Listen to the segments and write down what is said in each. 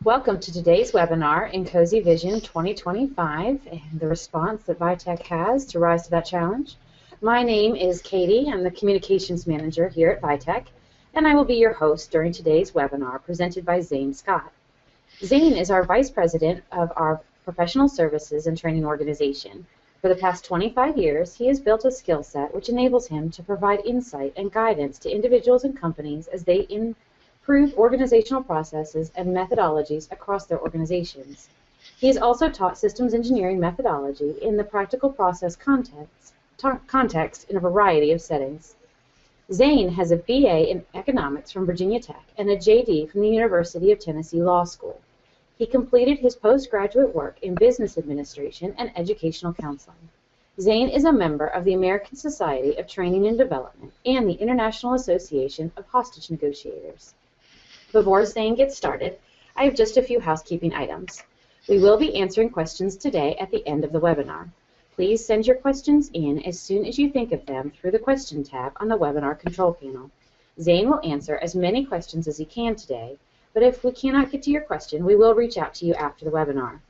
Welcome to today's webinar, INCOSE Vision 2025, and the response that Vitech has to rise to that challenge. My name is Katie. I'm the Communications Manager here at Vitech, and I will be your host during today's webinar presented by Zane Scott. Zane is our Vice President of our Professional Services and Training Organization. For the past 25 years, he has built a skill set which enables him to provide insight and guidance to individuals and companies as they improve organizational processes and methodologies across their organizations. He has also taught systems engineering methodology in the practical process context in a variety of settings. Zane has a BA in economics from Virginia Tech and a JD from the University of Tennessee Law School. He completed his postgraduate work in business administration and educational counseling. Zane is a member of the American Society of Training and Development and the International Association of Hostage Negotiators. Before Zane gets started, I have just a few housekeeping items. We will be answering questions today at the end of the webinar. Please send your questions in as soon as you think of them through the question tab on the webinar control panel. Zane will answer as many questions as he can today, but if we cannot get to your question, we will reach out to you after the webinar.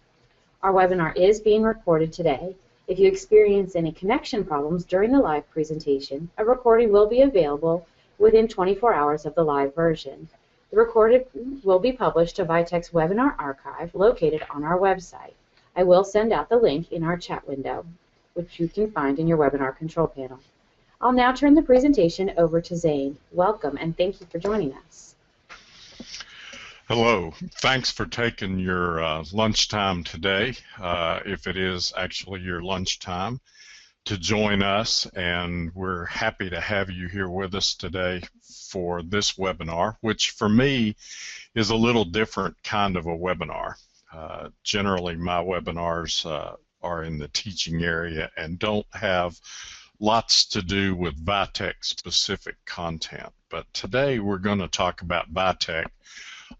Our webinar is being recorded today. If you experience any connection problems during the live presentation, a recording will be available within 24 hours of the live version. The recording will be published to Vitech's webinar archive located on our website. I will send out the link in our chat window, which you can find in your webinar control panel. I'll now turn the presentation over to Zane. Welcome, and thank you for joining us. Hello. Thanks for taking your lunchtime today, if it is actually your lunchtime, to join us, and we're happy to have you here with us today for this webinar, which for me is a little different kind of a webinar. Generally, my webinars are in the teaching area and don't have lots to do with Vitech specific content, but today we're going to talk about Vitech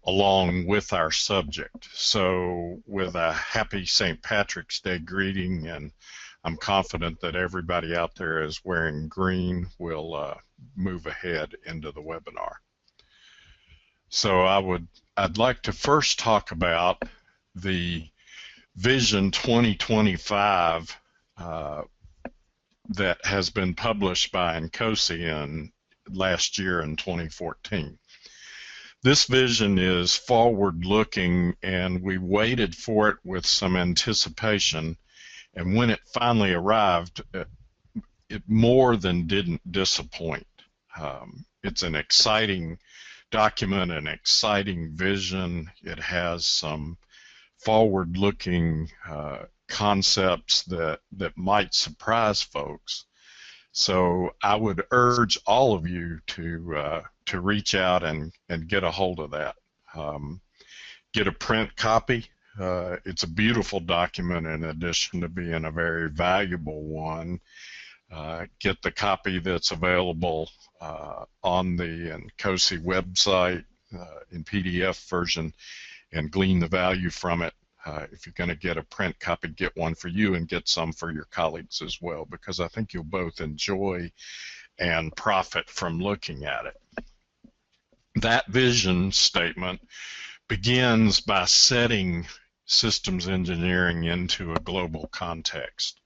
along with our subject. So with a happy St. Patrick's Day greeting, and I'm confident that everybody out there is wearing green, we'll move ahead into the webinar. So I'd like to first talk about the Vision 2025 that has been published by INCOSE last year in 2014. This vision is forward-looking, and we waited for it with some anticipation, and when it finally arrived, it more than didn't disappoint. It's an exciting document, an exciting vision. It has some forward-looking concepts that might surprise folks. So I would urge all of you to reach out and get a hold of that. Get a print copy. It's a beautiful document in addition to being a very valuable one. Get the copy that's available on the INCOSE website in PDF version and glean the value from it. If you're going to get a print copy, get one for you and get some for your colleagues as well, because I think you'll both enjoy and profit from looking at it. That vision statement begins by setting systems engineering into a global context.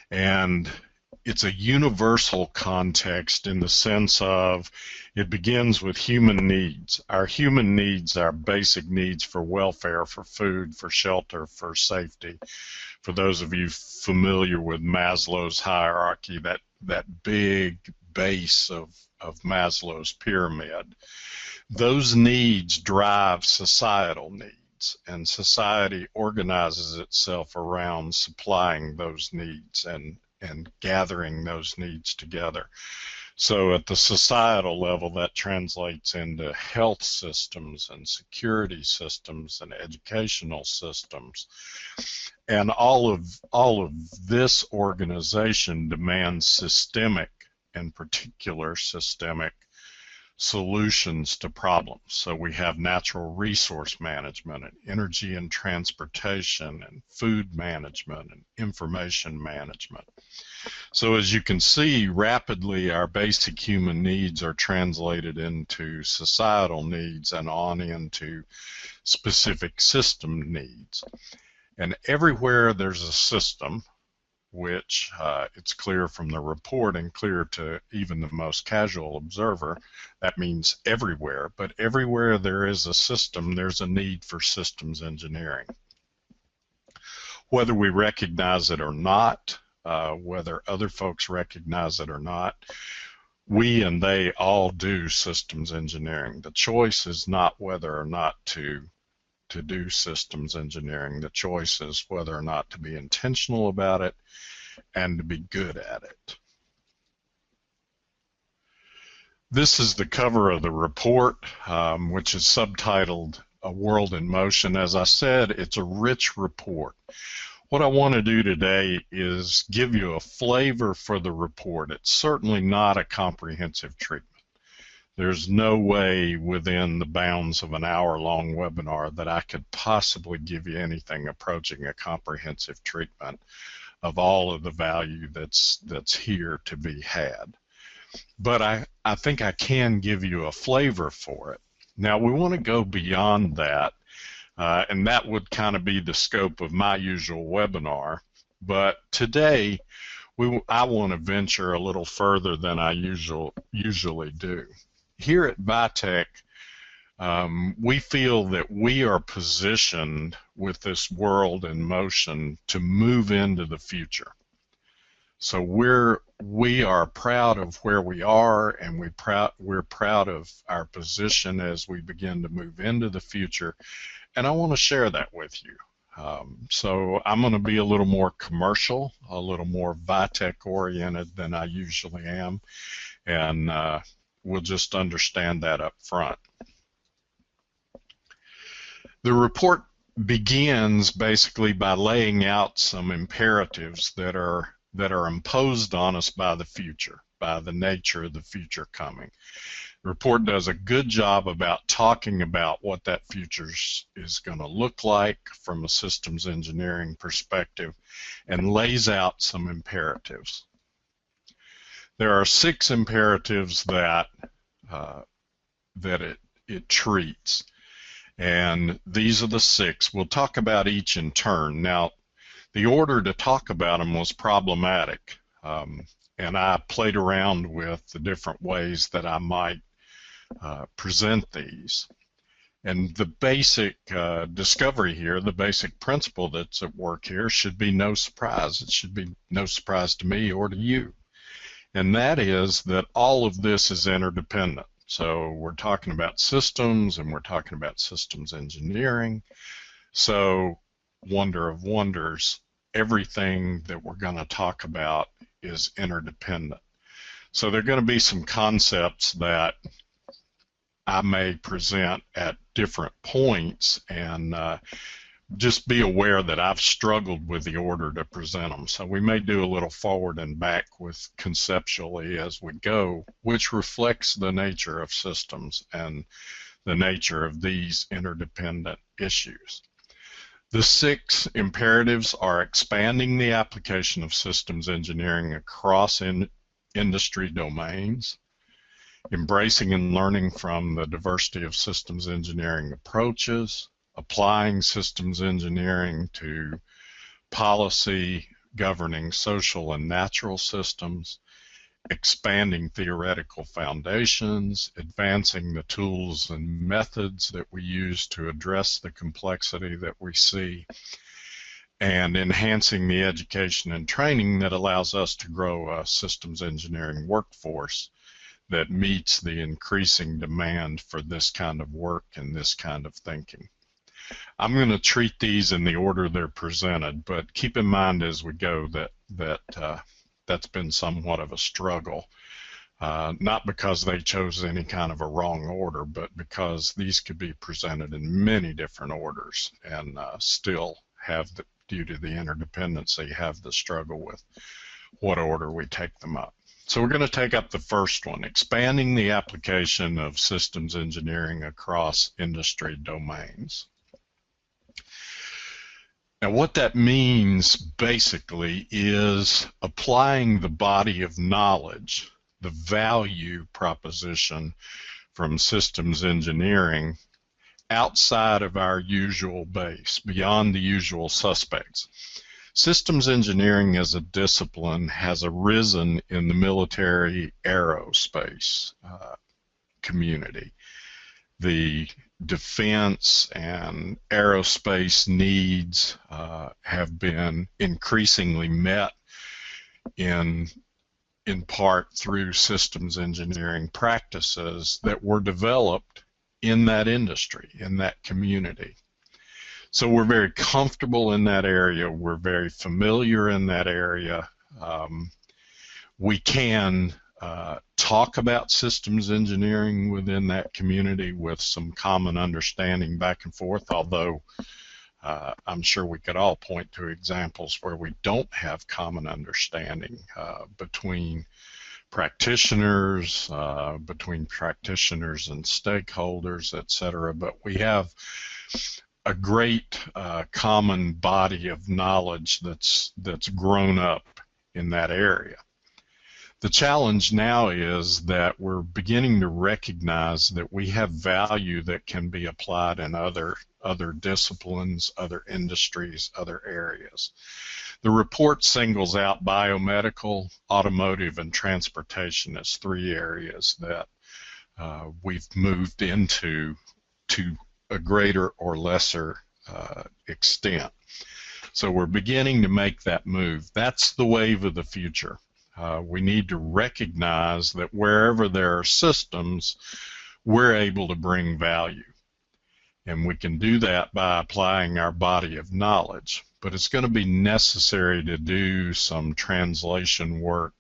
And it's a universal context in the sense of it begins with human needs. Our human needs, our basic needs for welfare, for food, for shelter, for safety. For those of you familiar with Maslow's hierarchy, that big base of Maslow's pyramid, those needs drive societal needs, and society organizes itself around supplying those needs and gathering those needs together. So at the societal level, that translates into health systems and security systems and educational systems. And all of this organization demands systemic and particular systemic solutions to problems. So we have natural resource management and energy and transportation and food management and information management. So as you can see, rapidly our basic human needs are translated into societal needs and on into specific system needs. And everywhere there's a system, which it's clear from the report and clear to even the most casual observer, that means everywhere. But everywhere there is a system, there's a need for systems engineering. Whether we recognize it or not, whether other folks recognize it or not, we and they all do systems engineering. The choice is not whether or not to do systems engineering. The choice is whether or not to be intentional about it and to be good at it. This is the cover of the report, which is subtitled A World in Motion. As I said, it's a rich report. What I want to do today is give you a flavor for the report. It's certainly not a comprehensive treatment. There's no way within the bounds of an hour-long webinar that I could possibly give you anything approaching a comprehensive treatment of all of the value that's here to be had. But I think I can give you a flavor for it. Now we want to go beyond that, and that would kind of be the scope of my usual webinar. But today I want to venture a little further than I usually do. Here at Vitech, we feel that we are positioned with this world in motion to move into the future. So we are proud of where we are, and we're proud of our position as we begin to move into the future, and I want to share that with you. So I'm going to be a little more commercial, a little more Vitech oriented than I usually am, and we'll just understand that up front. The report begins basically by laying out some imperatives that are imposed on us by the future, by the nature of the future coming. The report does a good job about talking about what that future is going to look like from a systems engineering perspective and lays out some imperatives. There are 6 imperatives that it treats, and these are the 6. We'll talk about each in turn. Now, the order to talk about them was problematic, and I played around with the different ways that I might present these. And the basic discovery here, the basic principle that's at work here, should be no surprise. It should be no surprise to me or to you. And that is that all of this is interdependent. So we're talking about systems, and we're talking about systems engineering. So, wonder of wonders, everything that we're going to talk about is interdependent. So there are going to be some concepts that I may present at different points, and just be aware that I've struggled with the order to present them. So we may do a little forward and back with conceptually as we go, which reflects the nature of systems and the nature of these interdependent issues. The 6 imperatives are expanding the application of systems engineering across industry domains, embracing and learning from the diversity of systems engineering approaches, applying systems engineering to policy governing social and natural systems, expanding theoretical foundations, advancing the tools and methods that we use to address the complexity that we see, and enhancing the education and training that allows us to grow a systems engineering workforce that meets the increasing demand for this kind of work and this kind of thinking. I'm going to treat these in the order they're presented, but keep in mind as we go that's been somewhat of a struggle, not because they chose any kind of a wrong order, but because these could be presented in many different orders and still have, due to the interdependency, have the struggle with what order we take them up. So we're going to take up the first one, expanding the application of systems engineering across industry domains. Now what that means basically is applying the body of knowledge, the value proposition from systems engineering outside of our usual base, beyond the usual suspects. Systems engineering as a discipline has arisen in the military-aerospace community. The defense and aerospace needs have been increasingly met in part through systems engineering practices that were developed in that industry, in that community. So we're very comfortable in that area. We're very familiar in that area. We can talk about systems engineering within that community with some common understanding back and forth, although I'm sure we could all point to examples where we don't have common understanding between practitioners, and stakeholders, etc. But we have a great common body of knowledge that's grown up in that area. The challenge now is that we're beginning to recognize that we have value that can be applied in other disciplines, other industries, other areas. The report singles out biomedical, automotive, and transportation as three areas that we've moved into to a greater or lesser extent. So we're beginning to make that move. That's the wave of the future. We need to recognize that wherever there are systems, we're able to bring value. And we can do that by applying our body of knowledge. But it's going to be necessary to do some translation work.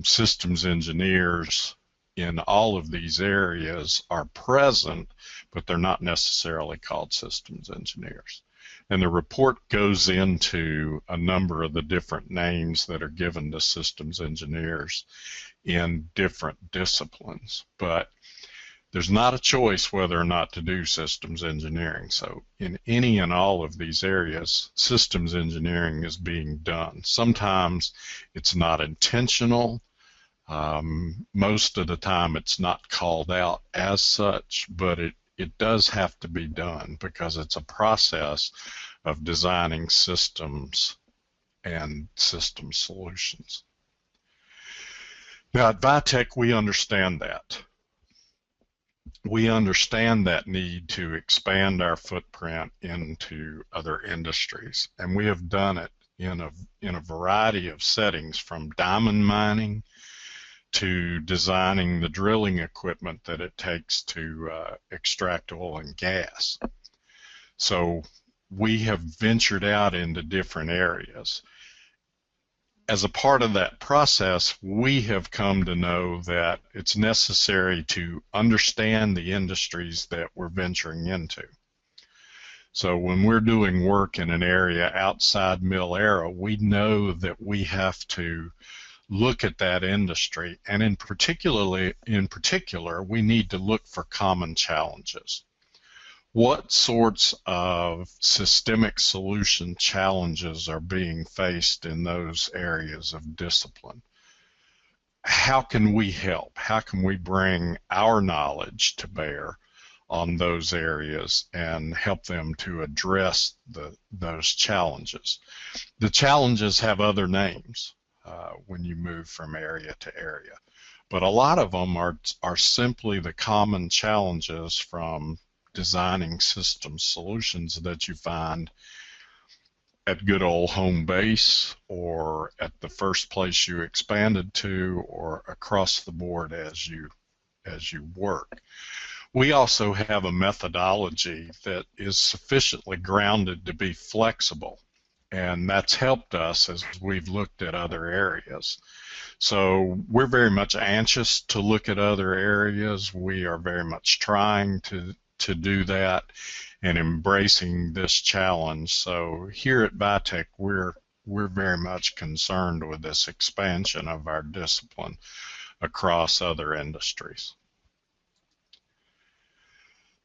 Systems engineers in all of these areas are present, but they're not necessarily called systems engineers. And the report goes into a number of the different names that are given to systems engineers in different disciplines. But there's not a choice whether or not to do systems engineering. So in any and all of these areas, systems engineering is being done. Sometimes it's not intentional. Most of the time it's not called out as such, but it does have to be done because it's a process of designing systems and system solutions. Now at Vitech we understand that. We understand that need to expand our footprint into other industries, and we have done it in a variety of settings, from diamond mining to designing the drilling equipment that it takes to extract oil and gas. So we have ventured out into different areas. As a part of that process, we have come to know that it's necessary to understand the industries that we're venturing into. So when we're doing work in an area outside mil-aero, we know that we have to look at that industry, and in particular, we need to look for common challenges. What sorts of systemic solution challenges are being faced in those areas of discipline? How can we help? How can we bring our knowledge to bear on those areas and help them to address those challenges? The challenges have other names when you move from area to area, but a lot of them are simply the common challenges from designing system solutions that you find at good old home base, or at the first place you expanded to, or across the board as you work. We also have a methodology that is sufficiently grounded to be flexible, and that's helped us as we've looked at other areas. So we're very much anxious to look at other areas. We are very much trying to do that and embracing this challenge. So here at Vitech, we're we're very much concerned with this expansion of our discipline across other industries.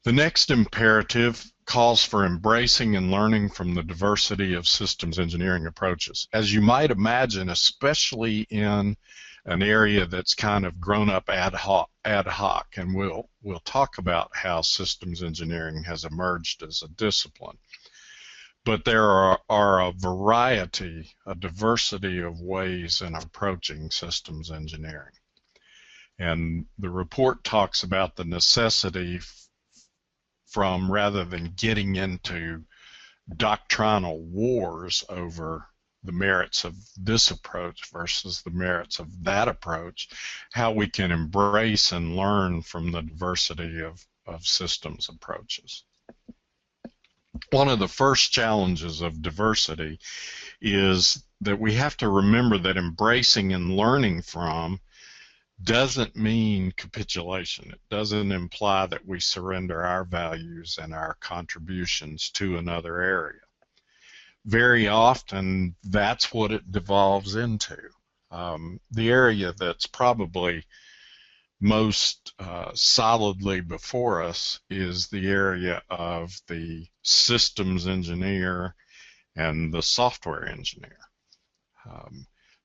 The next imperative calls for embracing and learning from the diversity of systems engineering approaches. As you might imagine, especially in an area that's kind of grown up ad hoc, and we'll talk about how systems engineering has emerged as a discipline. But there are a variety, a diversity of ways in approaching systems engineering. And the report talks about the necessity from, rather than getting into doctrinal wars over the merits of this approach versus the merits of that approach, how we can embrace and learn from the diversity of systems approaches. One of the first challenges of diversity is that we have to remember that embracing and learning from doesn't mean capitulation. It doesn't imply that we surrender our values and our contributions to another area. Very often, that's what it devolves into. The area that's probably most solidly before us is the area of the systems engineer and the software engineer.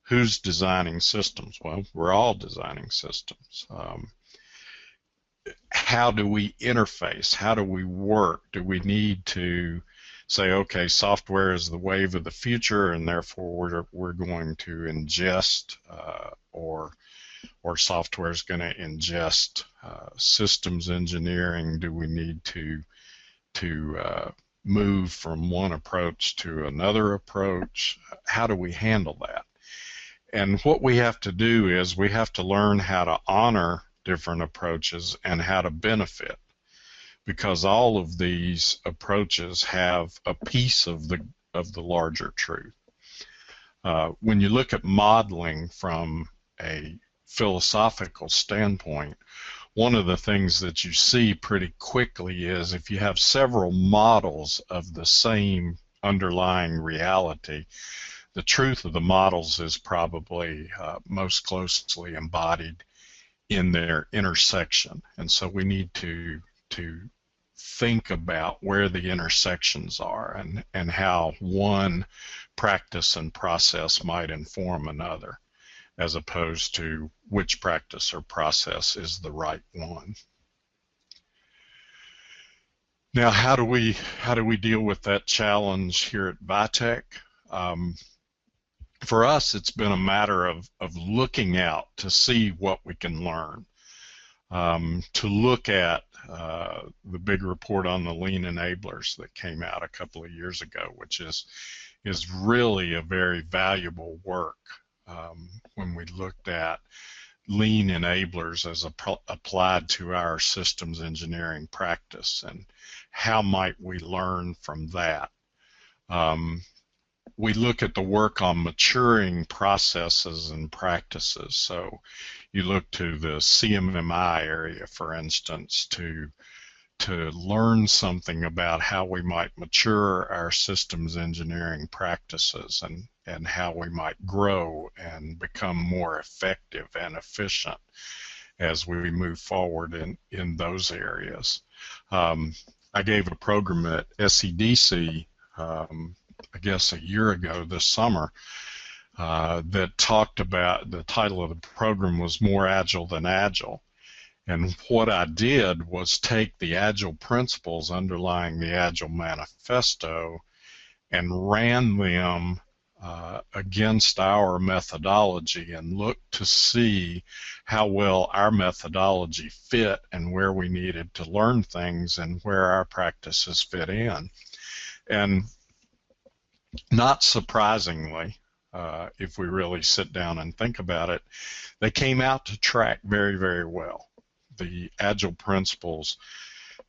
Who's designing systems? Well, we're all designing systems. How do we interface? How do we work? Do we need to say, okay, software is the wave of the future, and therefore we're going to ingest, or software is going to ingest systems engineering? Do we need to move from one approach to another approach? How do we handle that? And what we have to do is we have to learn how to honor different approaches and how to benefit, because all of these approaches have a piece of the larger truth. When you look at modeling from a philosophical standpoint, one of the things that you see pretty quickly is if you have several models of the same underlying reality, the truth of the models is probably most closely embodied in their intersection. And so we need to think about where the intersections are and how one practice and process might inform another, as opposed to which practice or process is the right one. Now, how do we deal with that challenge here at Vitech? For us, it's been a matter of looking out to see what we can learn, to look at the big report on the lean enablers that came out a couple of years ago, which is really a very valuable work when we looked at lean enablers as applied to our systems engineering practice and how might we learn from that. We look at the work on maturing processes and practices. So you look to the CMMI area, for instance, to learn something about how we might mature our systems engineering practices and how we might grow and become more effective and efficient as we move forward in those areas. I gave a program at SEDC I guess a year ago this summer that talked about, the title of the program was More Agile Than Agile. And what I did was take the Agile principles underlying the Agile Manifesto and ran them against our methodology and looked to see how well our methodology fit and where we needed to learn things and where our practices fit in. And not surprisingly, if we really sit down and think about it, they came out to track very, very well. The Agile principles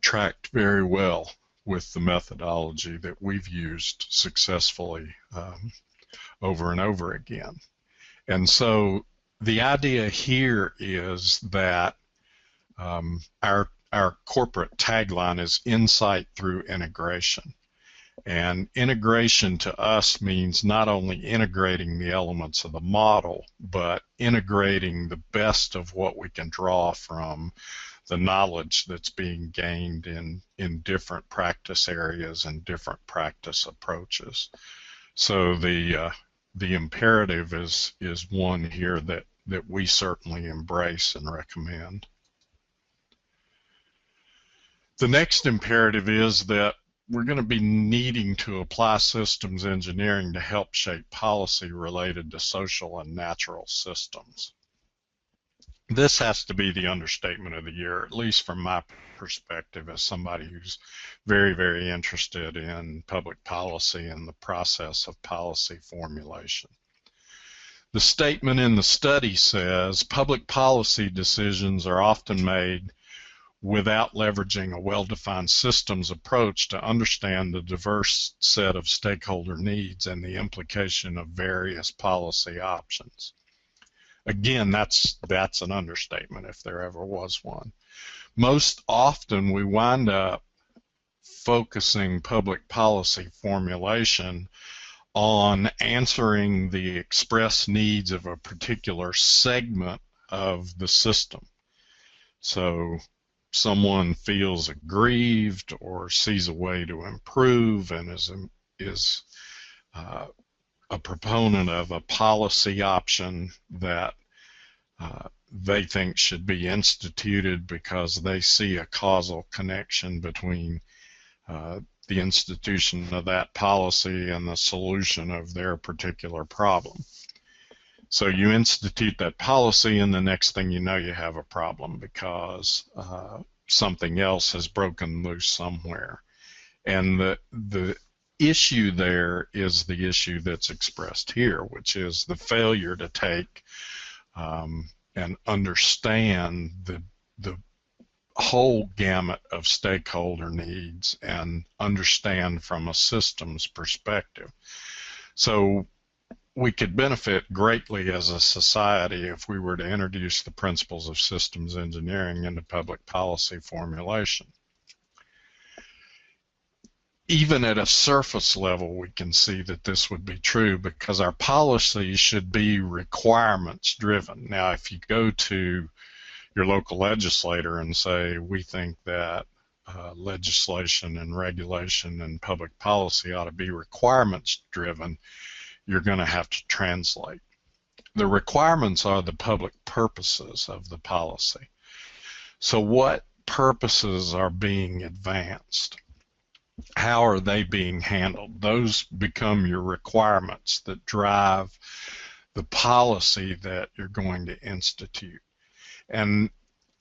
tracked very well with the methodology that we've used successfully over and over again. And so the idea here is that our corporate tagline is insight through integration. And integration to us means not only integrating the elements of the model, but integrating the best of what we can draw from the knowledge that's being gained in different practice areas and different practice approaches. So the imperative is one here that we certainly embrace and recommend. The next imperative is that we're going to be needing to apply systems engineering to help shape policy related to social and natural systems. This has to be the understatement of the year, at least from my perspective as somebody who's very, very interested in public policy and the process of policy formulation. The statement in the study says public policy decisions are often made without leveraging a well-defined systems approach to understand the diverse set of stakeholder needs and the implication of various policy options. Again, that's an understatement if there ever was one. Most often we wind up focusing public policy formulation on answering the express needs of a particular segment of the system. So someone feels aggrieved or sees a way to improve and is a proponent of a policy option that they think should be instituted because they see a causal connection between the institution of that policy and the solution of their particular problem. So you institute that policy, and the next thing you know, you have a problem because something else has broken loose somewhere. And the issue there is the issue that's expressed here, which is the failure to take and understand the whole gamut of stakeholder needs and understand from a systems perspective. So we could benefit greatly as a society if we were to introduce the principles of systems engineering into public policy formulation. Even at a surface level, we can see that this would be true because our policy should be requirements driven. Now, if you go to your local legislator and say, we think that legislation and regulation and public policy ought to be requirements driven, you're going to have to translate. The requirements are the public purposes of the policy. So what purposes are being advanced? How are they being handled? Those become your requirements that drive the policy that you're going to institute. And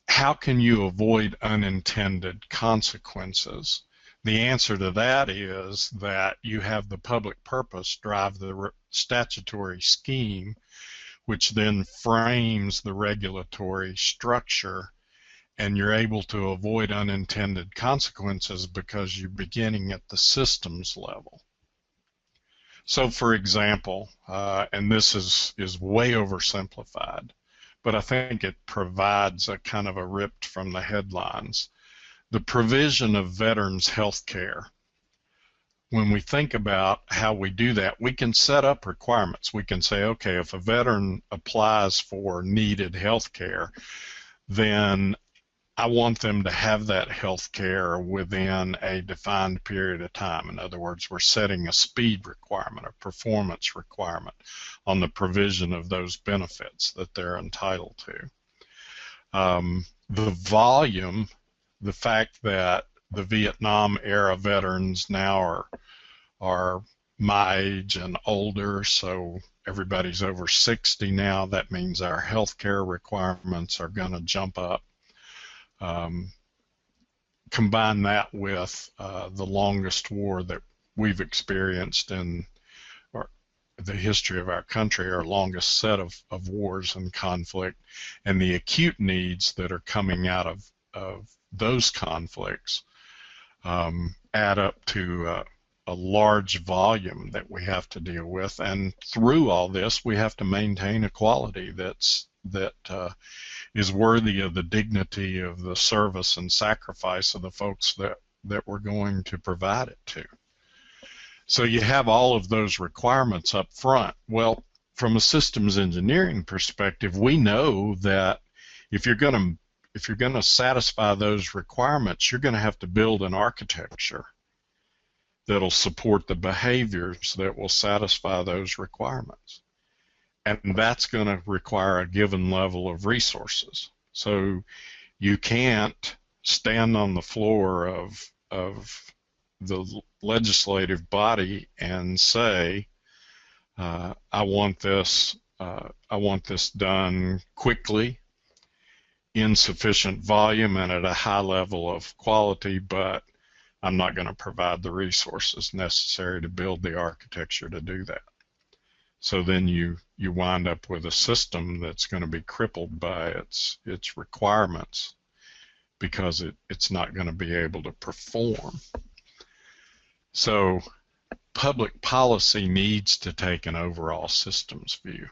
how can you avoid unintended consequences? The answer to that is that you have the public purpose drive the statutory scheme, which then frames the regulatory structure, and you're able to avoid unintended consequences because you're beginning at the systems level. So for example, and this is way oversimplified, but I think it provides a kind of a ripped from the headlines. The provision of veterans health care. When we think about how we do that, we can set up requirements. We can say, okay, if a veteran applies for needed health care, then I want them to have that health care within a defined period of time. In other words, we're setting a speed requirement, a performance requirement on the provision of those benefits that they're entitled to. The volume, the fact that the Vietnam era veterans now are my age and older, so everybody's over 60 now, that means our health care requirements are going to jump up. Combine that with the longest war that we've experienced in the history of our country, our longest set of wars and conflict, and the acute needs that are coming out of those conflicts add up to a large volume that we have to deal with. And through all this, we have to maintain a quality that is worthy of the dignity of the service and sacrifice of the folks that we're going to provide it to. So you have all of those requirements up front. Well, from a systems engineering perspective, we know that if you're going to satisfy those requirements, you're going to have to build an architecture that'll support the behaviors that will satisfy those requirements. And that's going to require a given level of resources. So you can't stand on the floor of the legislative body and say, I want this done quickly, in sufficient volume, and at a high level of quality, but I'm not going to provide the resources necessary to build the architecture to do that. So then you wind up with a system that's going to be crippled by its requirements because it's not going to be able to perform. So public policy needs to take an overall systems view.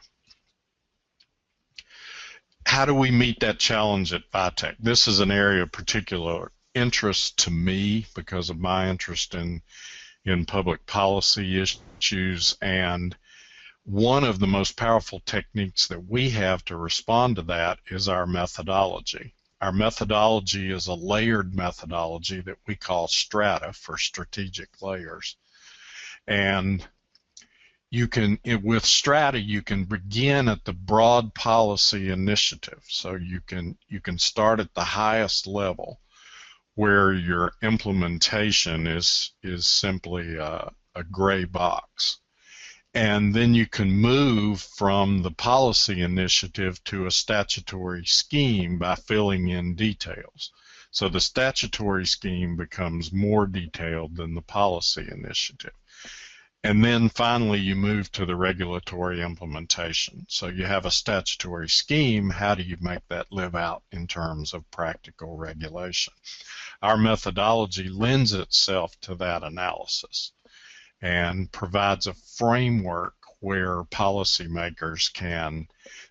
How do we meet that challenge at Vitech? This is an area of particular interest to me because of my interest in public policy issues, and one of the most powerful techniques that we have to respond to that is our methodology. Our methodology is a layered methodology that we call strata, for strategic layers. And you can, with strata, you can begin at the broad policy initiative. So you can start at the highest level where your implementation is simply a gray box. And then you can move from the policy initiative to a statutory scheme by filling in details. So the statutory scheme becomes more detailed than the policy initiative. And then finally you move to the regulatory implementation. So you have a statutory scheme, how do you make that live out in terms of practical regulation? Our methodology lends itself to that analysis and provides a framework where policymakers can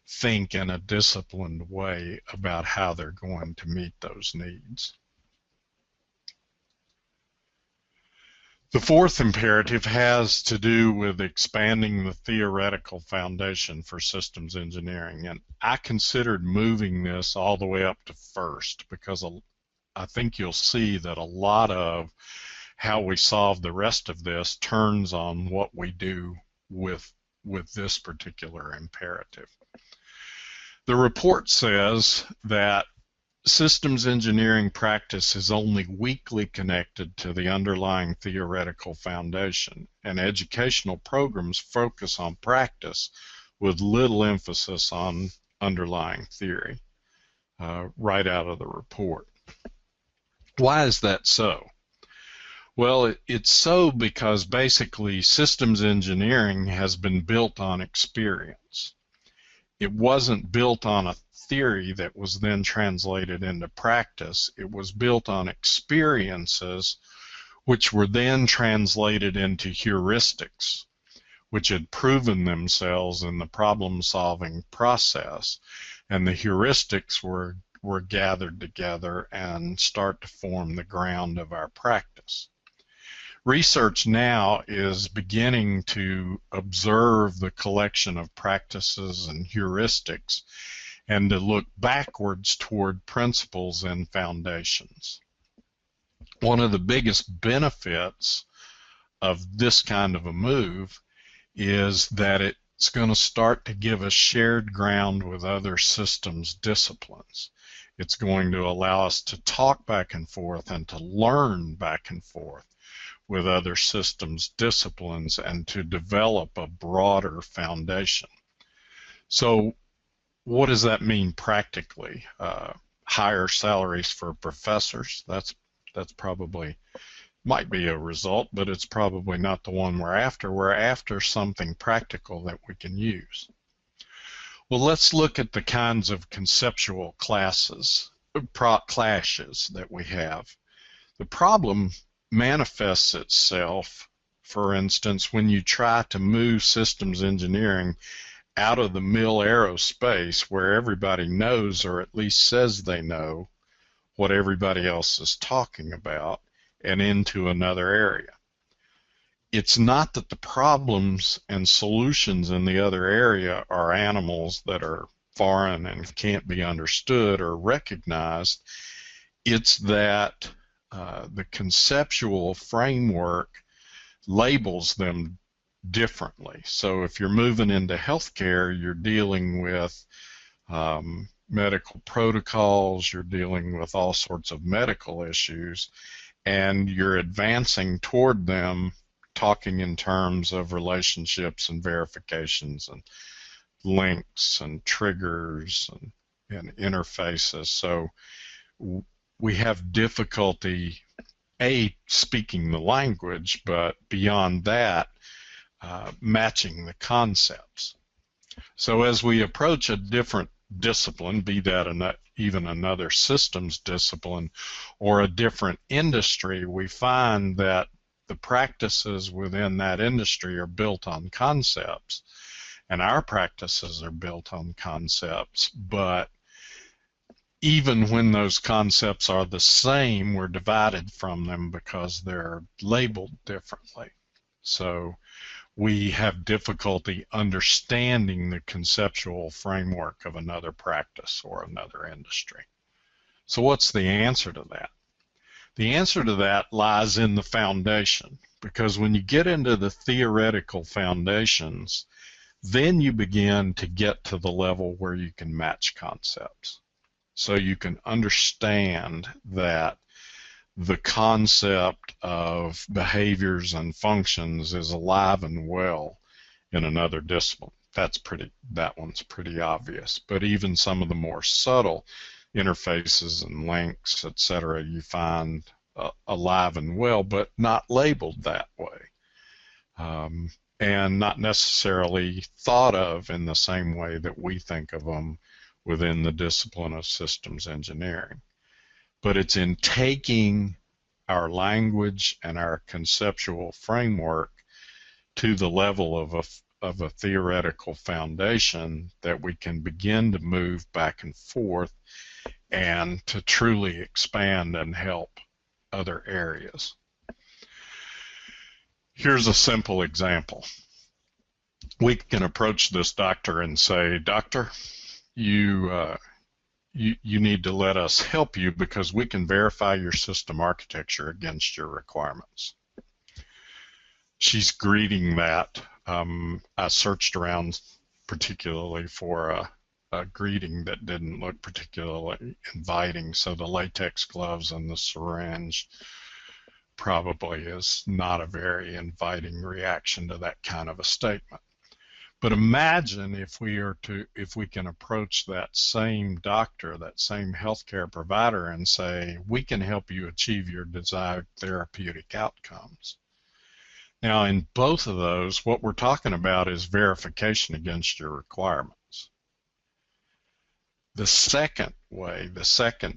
think in a disciplined way about how they're going to meet those needs. The fourth imperative has to do with expanding the theoretical foundation for systems engineering, and I considered moving this all the way up to first because I think you'll see that a lot of how we solve the rest of this turns on what we do with this particular imperative. The report says that systems engineering practice is only weakly connected to the underlying theoretical foundation, and educational programs focus on practice with little emphasis on underlying theory, right out of the report. Why is that so? Well, it's so because basically systems engineering has been built on experience. It wasn't built on a theory that was then translated into practice. It was built on experiences which were then translated into heuristics, which had proven themselves in the problem-solving process. And the heuristics were gathered together and start to form the ground of our practice. Research now is beginning to observe the collection of practices and heuristics and to look backwards toward principles and foundations. One of the biggest benefits of this kind of a move is that it's going to start to give us shared ground with other systems disciplines. It's going to allow us to talk back and forth and to learn back and forth with other systems disciplines and to develop a broader foundation. So what does that mean practically? Higher salaries for professors, that's probably, might be a result, but it's probably not the one we're after. We're after something practical that we can use. Well, let's look at the kinds of conceptual clashes that we have. The problem manifests itself, for instance, when you try to move systems engineering out of the military-aerospace where everybody knows, or at least says they know, what everybody else is talking about, and into another area. it's not that the problems and solutions in the other area are animals that are foreign and can't be understood or recognized. It's that the conceptual framework labels them differently. So if you're moving into healthcare, you're dealing with medical protocols, you're dealing with all sorts of medical issues, and you're advancing toward them talking in terms of relationships and verifications and links and triggers and interfaces. So we have difficulty, A, speaking the language, but beyond that, matching the concepts. So as we approach a different discipline, be that even another systems discipline or a different industry, we find that the practices within that industry are built on concepts, and our practices are built on concepts, but even when those concepts are the same, we're divided from them because they're labeled differently. So we have difficulty understanding the conceptual framework of another practice or another industry. So what's the answer to that? The answer to that lies in the foundation, because when you get into the theoretical foundations, then you begin to get to the level where you can match concepts. So you can understand that the concept of behaviors and functions is alive and well in another discipline. That one's pretty obvious. But even some of the more subtle interfaces and links, etc., you find alive and well, but not labeled that way, and not necessarily thought of in the same way that we think of them within the discipline of systems engineering. But it's in taking our language and our conceptual framework to the level of a theoretical foundation that we can begin to move back and forth and to truly expand and help other areas. Here's a simple example. We can approach this doctor and say, "Doctor, you need to let us help you because we can verify your system architecture against your requirements." She's greeting that. I searched around particularly for a greeting that didn't look particularly inviting, so the latex gloves and the syringe probably is not a very inviting reaction to that kind of a statement. But imagine if we can approach that same doctor, that same healthcare provider, and say, "We can help you achieve your desired therapeutic outcomes." Now, in both of those, what we're talking about is verification against your requirements. The second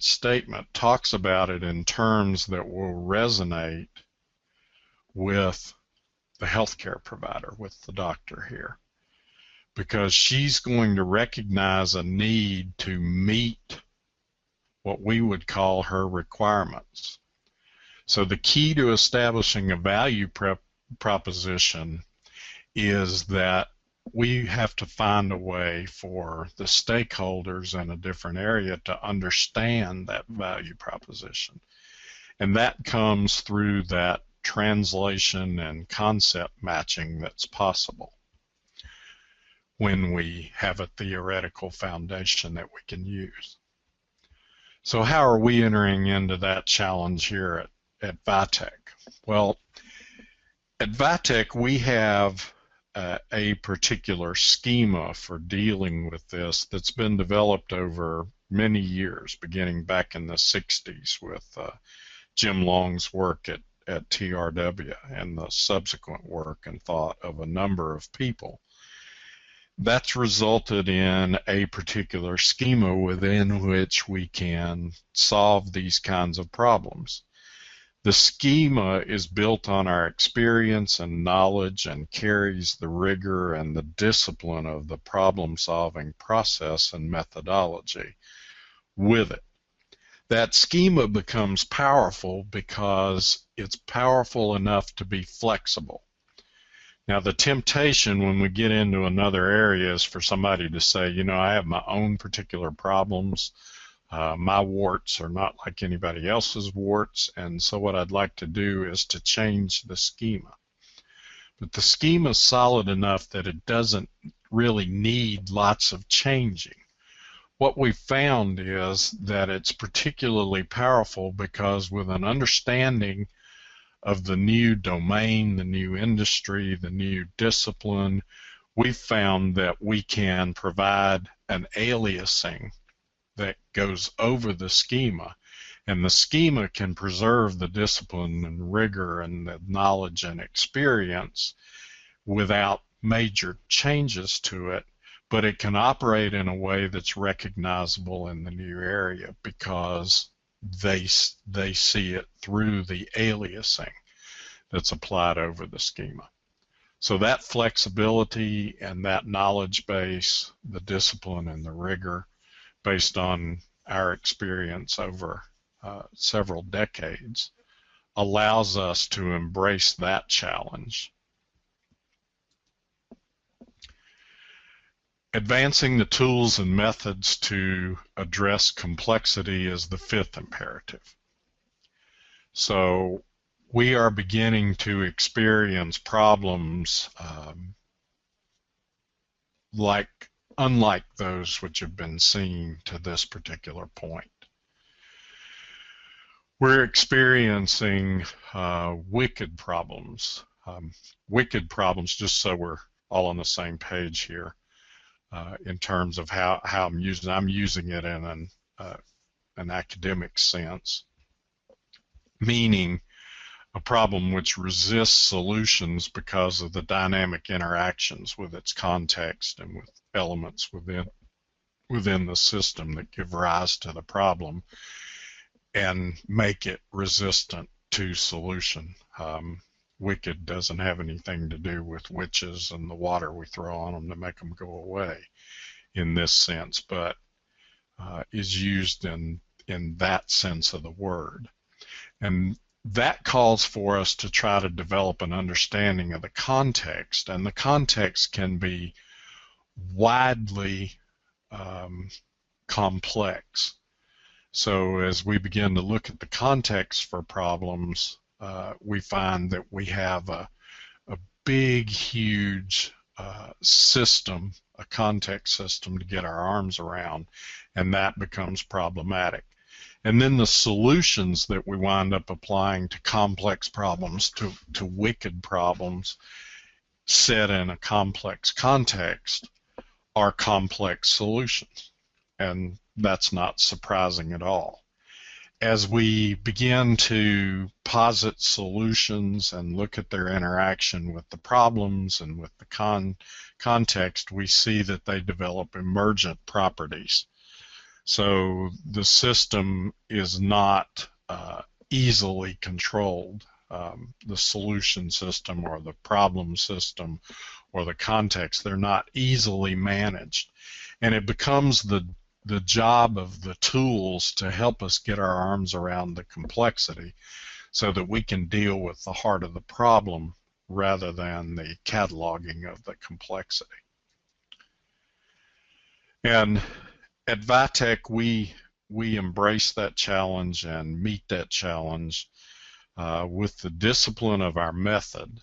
statement talks about it in terms that will resonate with the healthcare provider, with the doctor here, because she's going to recognize a need to meet what we would call her requirements. So the key to establishing a value proposition is that we have to find a way for the stakeholders in a different area to understand that value proposition. And that comes through that translation and concept matching that's possible when we have a theoretical foundation that we can use. So how are we entering into that challenge here at Vitech? Well, at Vitech we have a particular schema for dealing with this that's been developed over many years, beginning back in the 60s with Jim Long's work at TRW and the subsequent work and thought of a number of people. That's resulted in a particular schema within which we can solve these kinds of problems. The schema is built on our experience and knowledge and carries the rigor and the discipline of the problem-solving process and methodology with it. That schema becomes powerful because it's powerful enough to be flexible. Now, the temptation when we get into another area is for somebody to say, you know, I have my own particular problems. My warts are not like anybody else's warts, and so what I'd like to do is to change the schema. But the schema is solid enough that it doesn't really need lots of changing. What we found is that it's particularly powerful because with an understanding of the new domain, the new industry, the new discipline, we found that we can provide an aliasing that goes over the schema, and the schema can preserve the discipline and rigor and the knowledge and experience without major changes to it, but it can operate in a way that's recognizable in the new area because they see it through the aliasing that's applied over the schema. So that flexibility and that knowledge base, the discipline and the rigor based on our experience over several decades allows us to embrace that challenge. Advancing the tools and methods to address complexity is the fifth imperative. So we are beginning to experience problems unlike those which have been seen to this particular point. We're experiencing wicked problems. Wicked problems, just so we're all on the same page here. In terms of how I'm using it in an academic sense, meaning a problem which resists solutions because of the dynamic interactions with its context and with elements within the system that give rise to the problem and make it resistant to solution. Wicked doesn't have anything to do with witches and the water we throw on them to make them go away in this sense, but is used in that sense of the word. And that calls for us to try to develop an understanding of the context, and the context can be widely complex. So as we begin to look at the context for problems, we find that we have a big, huge system, a context system to get our arms around, and that becomes problematic. And then the solutions that we wind up applying to complex problems, to wicked problems set in a complex context, are complex solutions. And that's not surprising at all. As we begin to posit solutions and look at their interaction with the problems and with the context, we see that they develop emergent properties. So the system is not easily controlled. The solution system or the problem system or the context, they're not easily managed. And it becomes the job of the tools to help us get our arms around the complexity so that we can deal with the heart of the problem rather than the cataloging of the complexity. And at Vitech, we embrace that challenge and meet that challenge with the discipline of our method,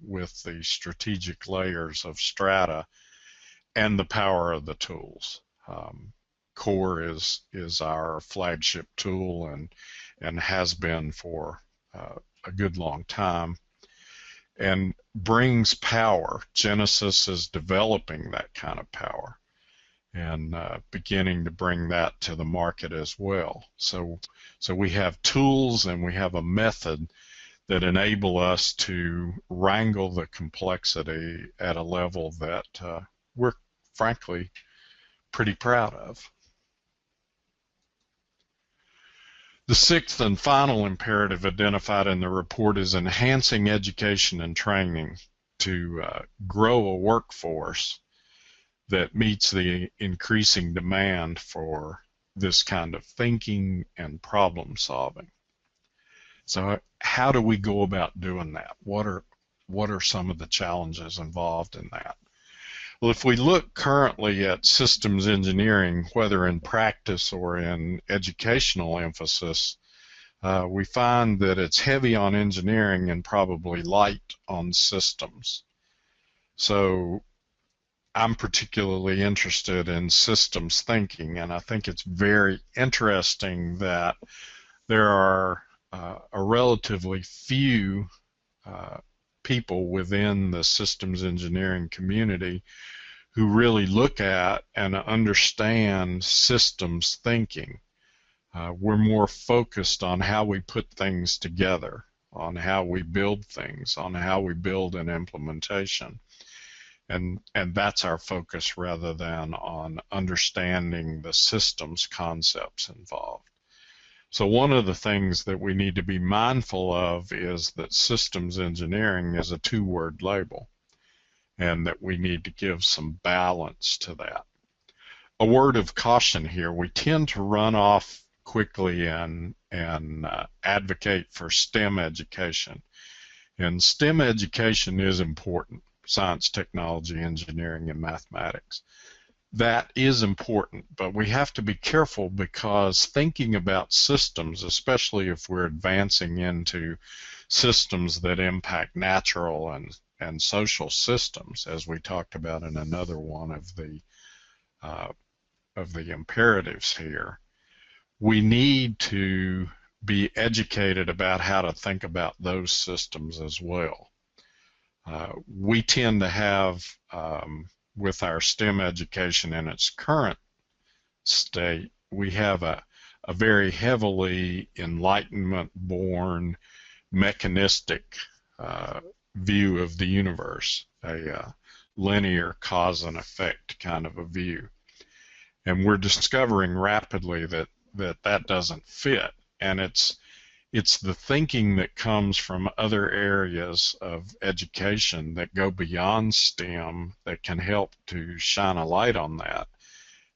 with the strategic layers of strata, and the power of the tools. Core is our flagship tool and has been for a good long time, and brings power. Genesis is developing that kind of power and beginning to bring that to the market as well. So we have tools and we have a method that enable us to wrangle the complexity at a level that we're frankly pretty proud of. The sixth and final imperative identified in the report is enhancing education and training to grow a workforce that meets the increasing demand for this kind of thinking and problem solving. So how do we go about doing that? What what are some of the challenges involved in that? Well, if we look currently at systems engineering, whether in practice or in educational emphasis, we find that it's heavy on engineering and probably light on systems. So I'm particularly interested in systems thinking, and I think it's very interesting that there are a relatively few people within the systems engineering community who really look at and understand systems thinking. We're more focused on how we put things together, on how we build things, on how we build an implementation. And that's our focus rather than on understanding the systems concepts involved. So one of the things that we need to be mindful of is that systems engineering is a two-word label, and that we need to give some balance to that. A word of caution here: we tend to run off quickly and advocate for STEM education. And STEM education is important: science, technology, engineering, and mathematics. That is important, but we have to be careful, because thinking about systems, especially if we're advancing into systems that impact natural and social systems, as we talked about in another one of the imperatives here, we need to be educated about how to think about those systems as well. We tend to have, with our STEM education in its current state, we have a very heavily Enlightenment-born, mechanistic view of the universe, a linear cause and effect kind of a view. And we're discovering rapidly that doesn't fit, and it's the thinking that comes from other areas of education that go beyond STEM that can help to shine a light on that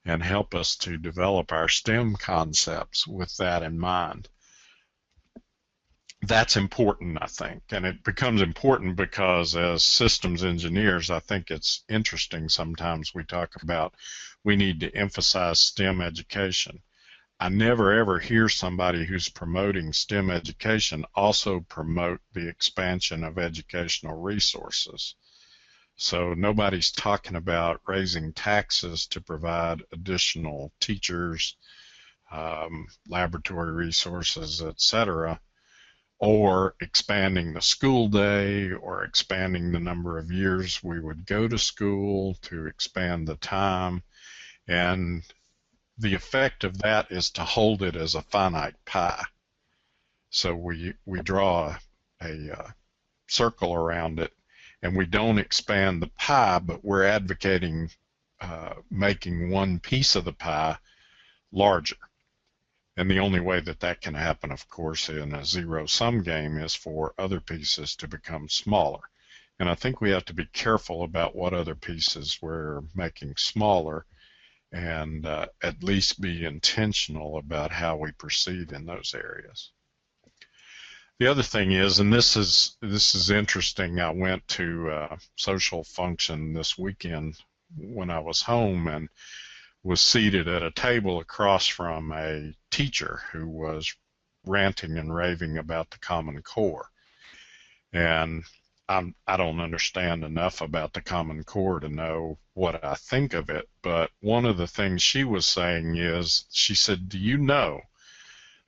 and help us to develop our STEM concepts with that in mind. That's important, I think, and it becomes important because as systems engineers, I think it's interesting sometimes we talk about we need to emphasize STEM education. I never ever hear somebody who's promoting STEM education also promote the expansion of educational resources. So nobody's talking about raising taxes to provide additional teachers, laboratory resources, etc., or expanding the school day, or expanding the number of years we would go to school to expand the time. And the effect of that is to hold it as a finite pie. So we draw a circle around it, and we don't expand the pie, but we're advocating making one piece of the pie larger. And the only way that that can happen, of course, in a zero-sum game is for other pieces to become smaller. And I think we have to be careful about what other pieces we're making smaller, and at least be intentional about how we proceed in those areas. The other thing is, and this is interesting, I went to a social function this weekend when I was home, and was seated at a table across from a teacher who was ranting and raving about the Common Core. And I don't understand enough about the Common Core to know what I think of it, but one of the things she was saying is, she said, do you know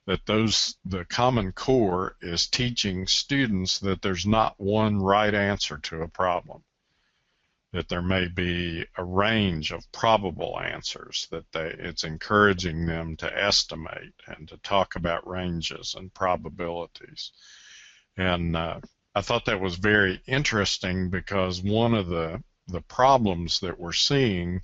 that the Common Core is teaching students that there's not one right answer to a problem, that there may be a range of probable answers, that it's encouraging them to estimate and to talk about ranges and probabilities. And I thought that was very interesting, because one of the problems that we're seeing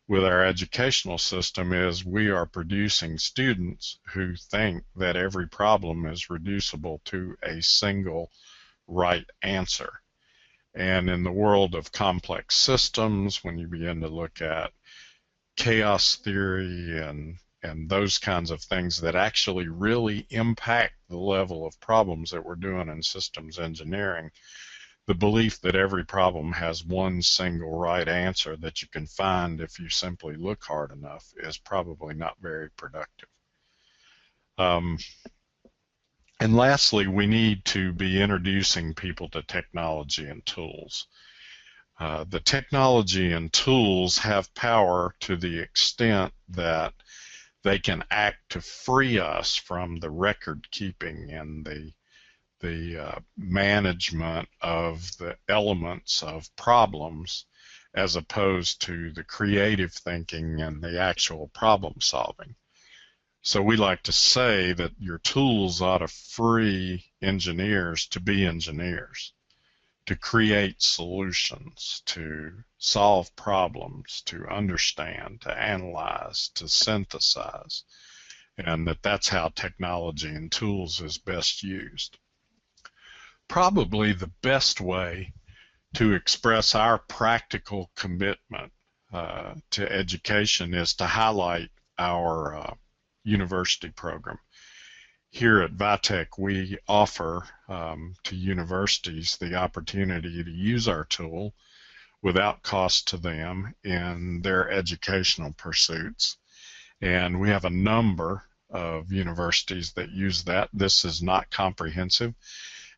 with our educational system is we are producing students who think that every problem is reducible to a single right answer. And in the world of complex systems, when you begin to look at chaos theory and those kinds of things that actually really impact the level of problems that we're doing in systems engineering, the belief that every problem has one single right answer that you can find if you simply look hard enough is probably not very productive. And lastly, we need to be introducing people to technology and tools. The technology and tools have power to the extent that they can act to free us from the record keeping and the management of the elements of problems, as opposed to the creative thinking and the actual problem solving. So we like to say that your tools ought to free engineers to be engineers, to create solutions, to solve problems, to understand, to analyze, to synthesize, and that's how technology and tools is best used. Probably the best way to express our practical commitment to education is to highlight our university program. Here at Vitech, we offer to universities the opportunity to use our tool without cost to them in their educational pursuits. And we have a number of universities that use that. This is not comprehensive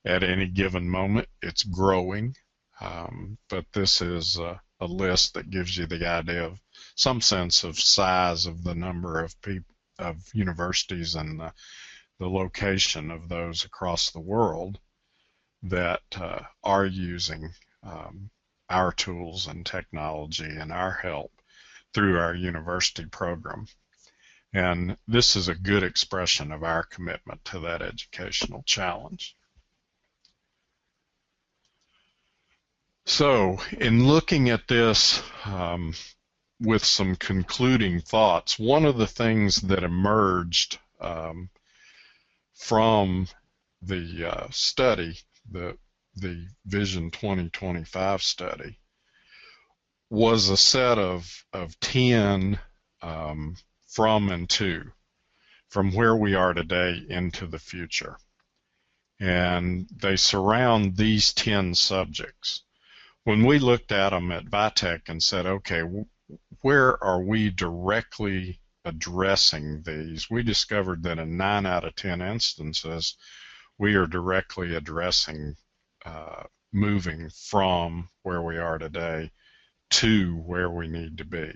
at any given moment. It's growing, but this is a list that gives you the idea of some sense of size of the number of universities and the location of those across the world that are using our tools and technology and our help through our university program. And this is a good expression of our commitment to that educational challenge. So, in looking at this with some concluding thoughts, one of the things that emerged from the study, the Vision 2025 study, was a set of 10 from and to, from where we are today into the future. And they surround these 10 subjects. When we looked at them at Vitech and said, okay, where are we directly addressing these, we discovered that in 9 out of 10 instances, we are directly addressing moving from where we are today to where we need to be.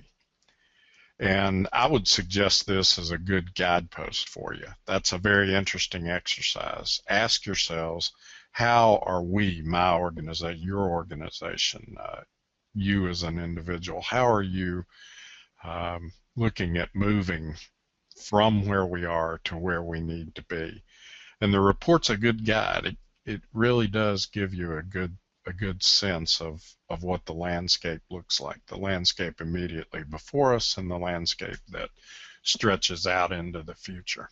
And I would suggest this as a good guidepost for you. That's a very interesting exercise. Ask yourselves, how are we, my organization, your organization, you as an individual, how are you looking at moving from where we are to where we need to be? And the report's a good guide. It really does give you a good sense of what the landscape looks like, the landscape immediately before us and the landscape that stretches out into the future.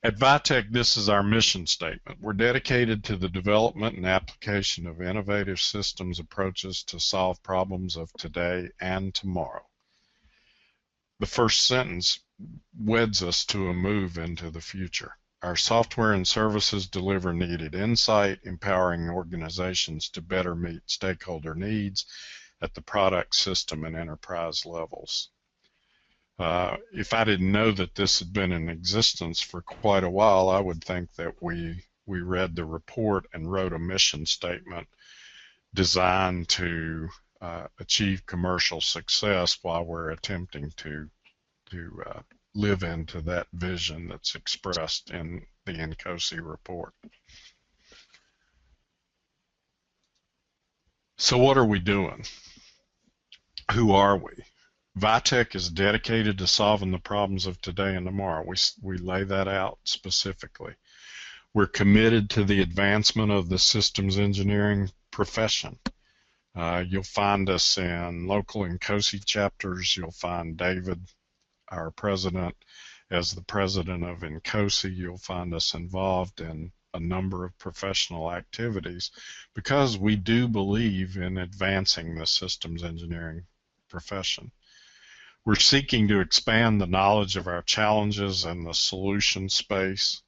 At Vitech, this is our mission statement. We're dedicated to the development and application of innovative systems approaches to solve problems of today and tomorrow. The first sentence weds us to a move into the future. Our software and services deliver needed insight, empowering organizations to better meet stakeholder needs at the product, system, and enterprise levels. If I didn't know that this had been in existence for quite a while, I would think that we read the report and wrote a mission statement designed to achieve commercial success while we're attempting to live into that vision that's expressed in the INCOSE report. So what are we doing? Who are we? Vitech is dedicated to solving the problems of today and tomorrow. We lay that out specifically. We're committed to the advancement of the systems engineering profession. You'll find us in local INCOSE chapters. You'll find David, our president, as the president of INCOSE. You'll find us involved in a number of professional activities because we do believe in advancing the systems engineering profession. We're seeking to expand the knowledge of our challenges and the solution space.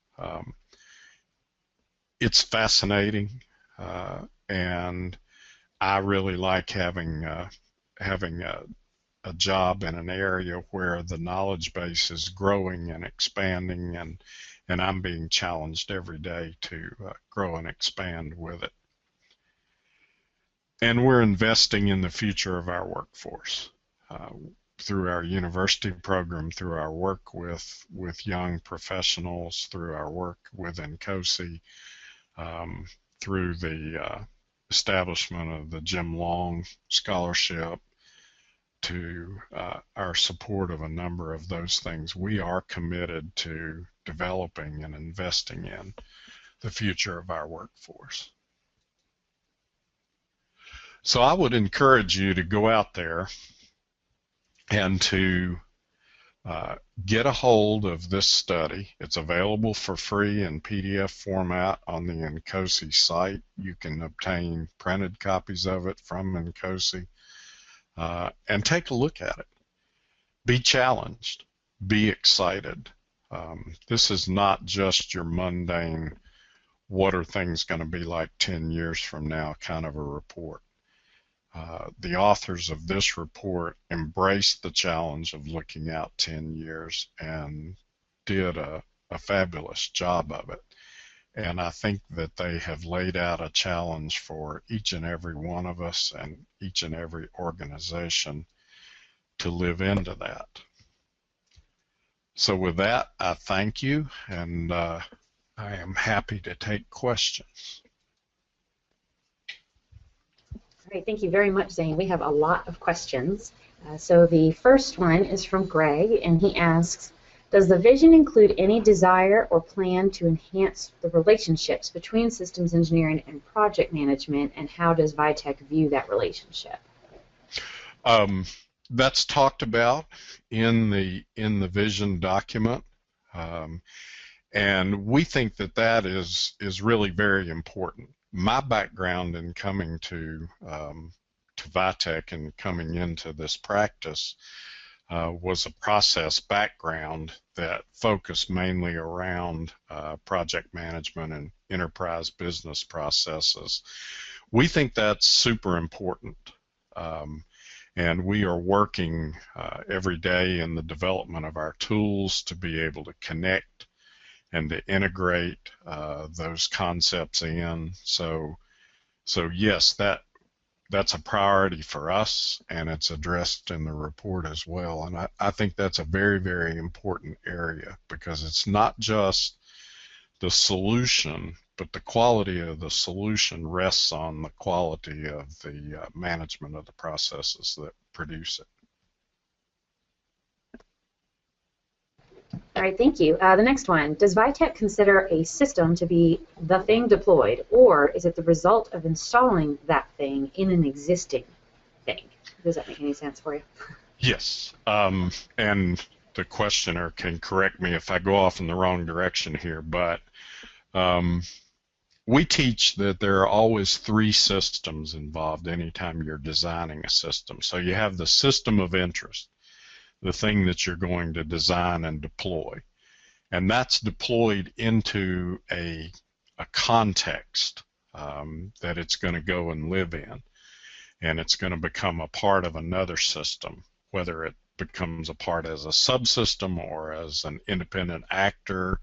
It's fascinating. and I really like having a job in an area where the knowledge base is growing and expanding, and I'm being challenged every day to grow and expand with it. And we're investing in the future of our workforce through our university program, through our work with young professionals, through our work with INCOSE, through the establishment of the Jim Long Scholarship, to our support of a number of those things. We are committed to developing and investing in the future of our workforce. So I would encourage you to go out there and to get a hold of this study. It's available for free in PDF format on the INCOSE site. You can obtain printed copies of it from INCOSE, and take a look at it. Be challenged. Be excited. This is not just your mundane, what are things going to be like 10 years from now kind of a report. The authors of this report embraced the challenge of looking out 10 years and did a fabulous job of it. And I think that they have laid out a challenge for each and every one of us and each and every organization to live into that. So with that, I thank you, and I am happy to take questions. Great, thank you very much, Zane. We have a lot of questions. So the first one is from Greg, and he asks, does the vision include any desire or plan to enhance the relationships between systems engineering and project management, and how does Vitech view that relationship? That's talked about in the vision document, and we think that that is really very important. My background in coming to Vitech and coming into this practice was a process background that focused mainly around project management and enterprise business processes. We think that's super important, and we are working every day in the development of our tools to be able to connect and to integrate those concepts in. So yes, that's a priority for us, and it's addressed in the report as well. And I think that's a very, very important area, because it's not just the solution, but the quality of the solution rests on the quality of the management of the processes that produce it. All right, thank you. The next one, does Vitech consider a system to be the thing deployed, or is it the result of installing that thing in an existing thing? Does that make any sense for you? Yes, and the questioner can correct me if I go off in the wrong direction here, but we teach that there are always three systems involved anytime you're designing a system. So you have the system of interest, the thing that you're going to design and deploy. And that's deployed into a context that it's going to go and live in. And it's going to become a part of another system, whether it becomes a part as a subsystem or as an independent actor,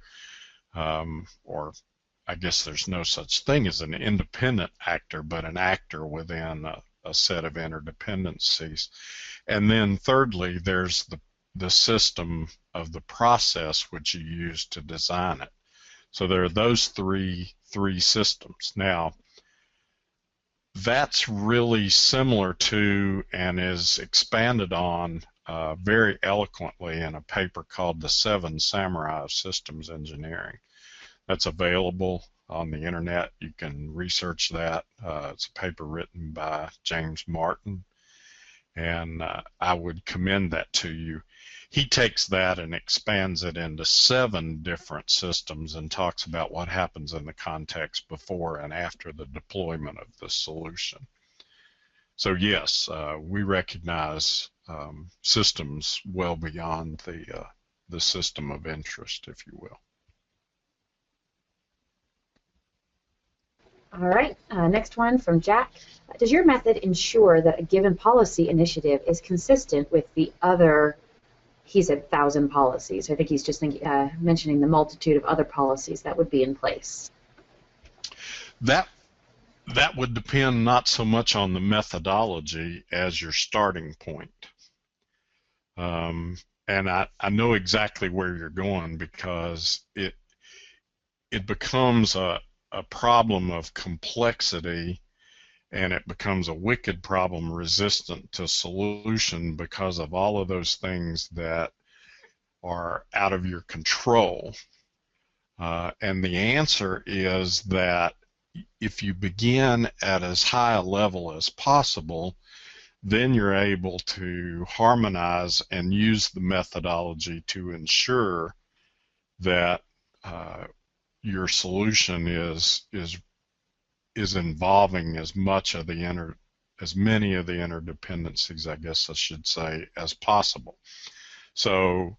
or I guess there's no such thing as an independent actor, but an actor within a set of interdependencies. And then thirdly, there's the system of the process which you use to design it. So there are those three systems. Now, that's really similar to and is expanded on very eloquently in a paper called The Seven Samurai of Systems Engineering. That's available on the internet. You can research that. It's a paper written by James Martin, and I would commend that to you. He takes that and expands it into 7 different systems and talks about what happens in the context before and after the deployment of the solution. So yes, we recognize systems well beyond the system of interest, if you will. All right, next one from Jack. Does your method ensure that a given policy initiative is consistent with the other, he said 1,000 policies. I think he's just mentioning the multitude of other policies that would be in place. That would depend not so much on the methodology as your starting point. And I know exactly where you're going, because it becomes a problem of complexity, and it becomes a wicked problem resistant to solution because of all of those things that are out of your control. And the answer is that if you begin at as high a level as possible, then you're able to harmonize and use the methodology to ensure that your solution is involving as many of the interdependencies, I guess I should say, as possible. So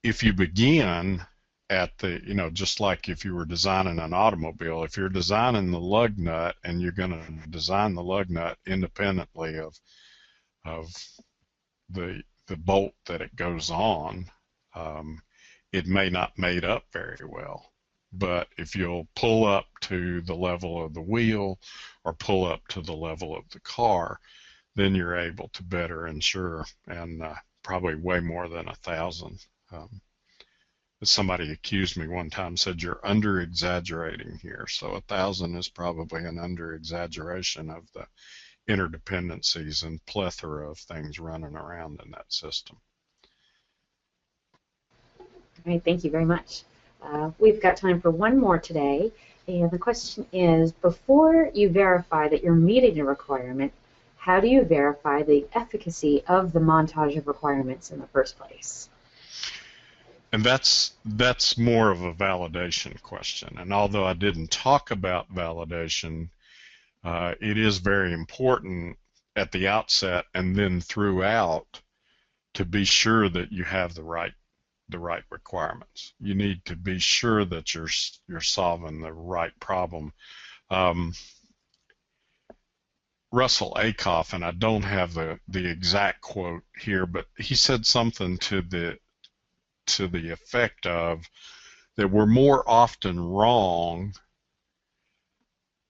if you begin at the, just like if you were designing an automobile, if you're designing the lug nut and you're going to design the lug nut independently of the bolt that it goes on, it may not mate up very well. But if you'll pull up to the level of the wheel or pull up to the level of the car, then you're able to better ensure, and probably way more than 1,000. Somebody accused me one time, said you're under-exaggerating here. So 1,000 is probably an under-exaggeration of the interdependencies and plethora of things running around in that system. All right, thank you very much. We've got time for one more today, and the question is, before you verify that you're meeting a requirement, how do you verify the efficacy of the montage of requirements in the first place? And that's more of a validation question. And although I didn't talk about validation, it is very important at the outset and then throughout to be sure that you have the right requirements. You need to be sure that you're solving the right problem. Russell Akoff, and I don't have the exact quote here, but he said something to the effect of that we're more often wrong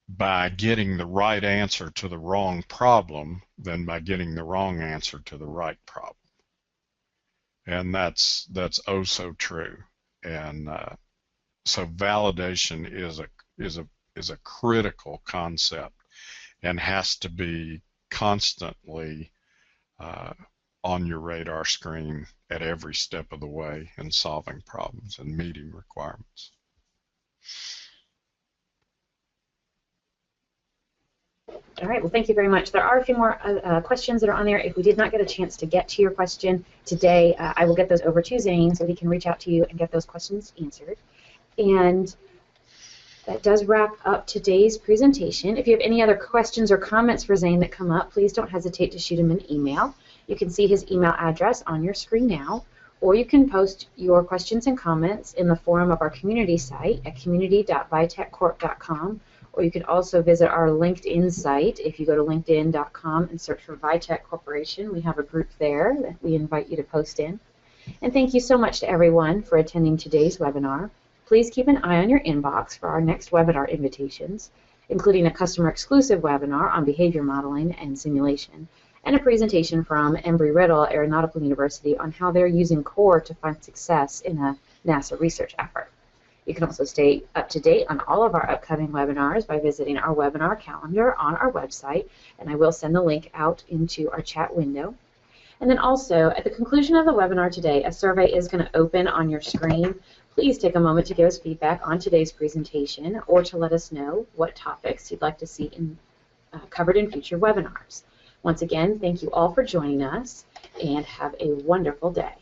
by getting the right answer to the wrong problem than by getting the wrong answer to the right problem. And that's oh so true. And so validation is a critical concept and has to be constantly on your radar screen at every step of the way in solving problems and meeting requirements. All right, well, thank you very much. There are a few more questions that are on there. If we did not get a chance to get to your question today, I will get those over to Zane so he can reach out to you and get those questions answered. And that does wrap up today's presentation. If you have any other questions or comments for Zane that come up, please don't hesitate to shoot him an email. You can see his email address on your screen now, or you can post your questions and comments in the forum of our community site at community.vitechcorp.com. Or you can also visit our LinkedIn site. If you go to linkedin.com and search for Vitech Corporation, we have a group there that we invite you to post in. And thank you so much to everyone for attending today's webinar. Please keep an eye on your inbox for our next webinar invitations, including a customer-exclusive webinar on behavior modeling and simulation, and a presentation from Embry-Riddle Aeronautical University on how they're using CORE to find success in a NASA research effort. You can also stay up to date on all of our upcoming webinars by visiting our webinar calendar on our website, and I will send the link out into our chat window. And then also, at the conclusion of the webinar today, a survey is going to open on your screen. Please take a moment to give us feedback on today's presentation or to let us know what topics you'd like to see covered in future webinars. Once again, thank you all for joining us, and have a wonderful day.